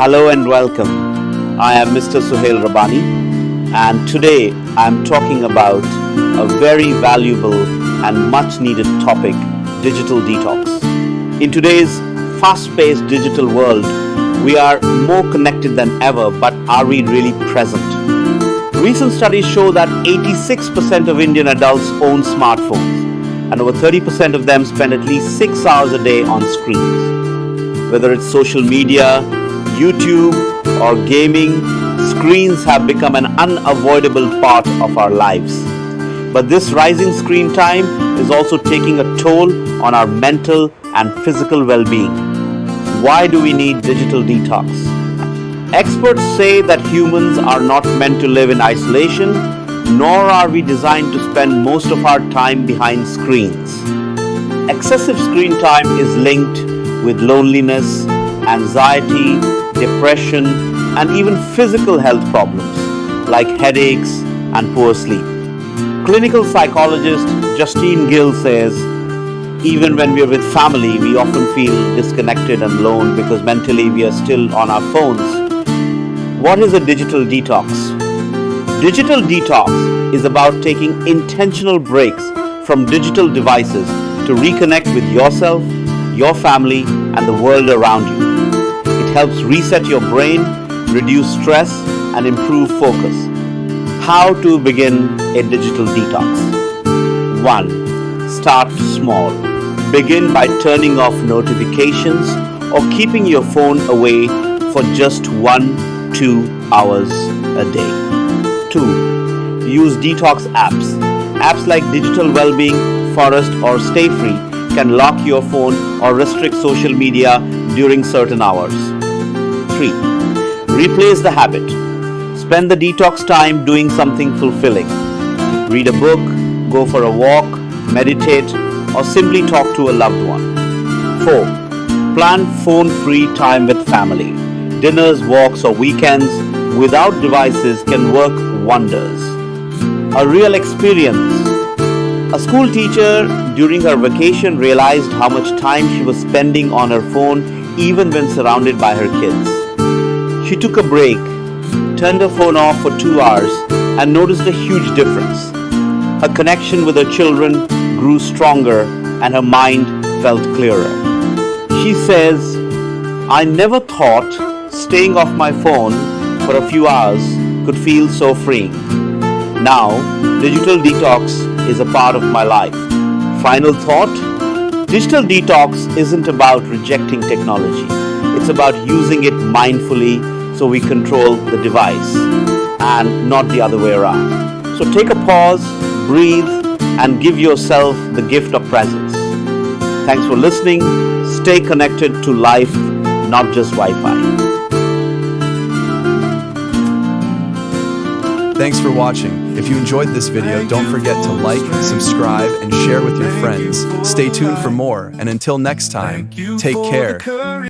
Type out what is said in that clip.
Hello and welcome. I am Mr. Suhail Rabani, and today I am talking about a very valuable and much needed topic, digital detox. In today's fast-paced digital world, we are more connected than ever, but are we really present? Recent studies show that 86% of Indian adults own smartphones, and over 30% of them spend at least 6 hours a day on screens. Whether it's social media, YouTube, or gaming, screens have become an unavoidable part of our lives. But this rising screen time is also taking a toll on our mental and physical well-being. Why do we need digital detox? Experts say that humans are not meant to live in isolation, nor are we designed to spend most of our time behind screens. Excessive screen time is linked with loneliness, anxiety, depression, and even physical health problems like headaches and poor sleep. Clinical psychologist Justine Gill says, even when we are with family, we often feel disconnected and alone because mentally we are still on our phones. What is a digital detox? Digital detox is about taking intentional breaks from digital devices to reconnect with yourself, your family, and the world around you. It helps reset your brain, reduce stress, and improve focus. How to begin a digital detox? 1. Start small. Begin by turning off notifications or keeping your phone away for just 1-2 hours a day. 2. Use detox apps. Apps like Digital Wellbeing, Forest, or Stay Free can lock your phone or restrict social media during certain hours. 3. Replace the habit. Spend the detox time doing something fulfilling. Read a book, go for a walk, meditate, or simply talk to a loved one. 4. Plan phone-free time with family. Dinners, walks, or weekends without devices can work wonders. A real experience. A school teacher during her vacation realized how much time she was spending on her phone even when surrounded by her kids. She took a break, turned her phone off for 2 hours, and noticed a huge difference. Her connection with her children grew stronger and her mind felt clearer. She says, I never thought staying off my phone for a few hours could feel so freeing. Now, digital detox is a part of my life. Final thought? Digital detox isn't about rejecting technology. It's about using it mindfully so we control the device and not the other way around. So take a pause, breathe, and give yourself the gift of presence. Thanks for listening. Stay connected to life, not just Wi-Fi. Thanks for watching. If you enjoyed this video, don't forget to like, subscribe, and share with your friends. Stay tuned for more, and until next time, take care.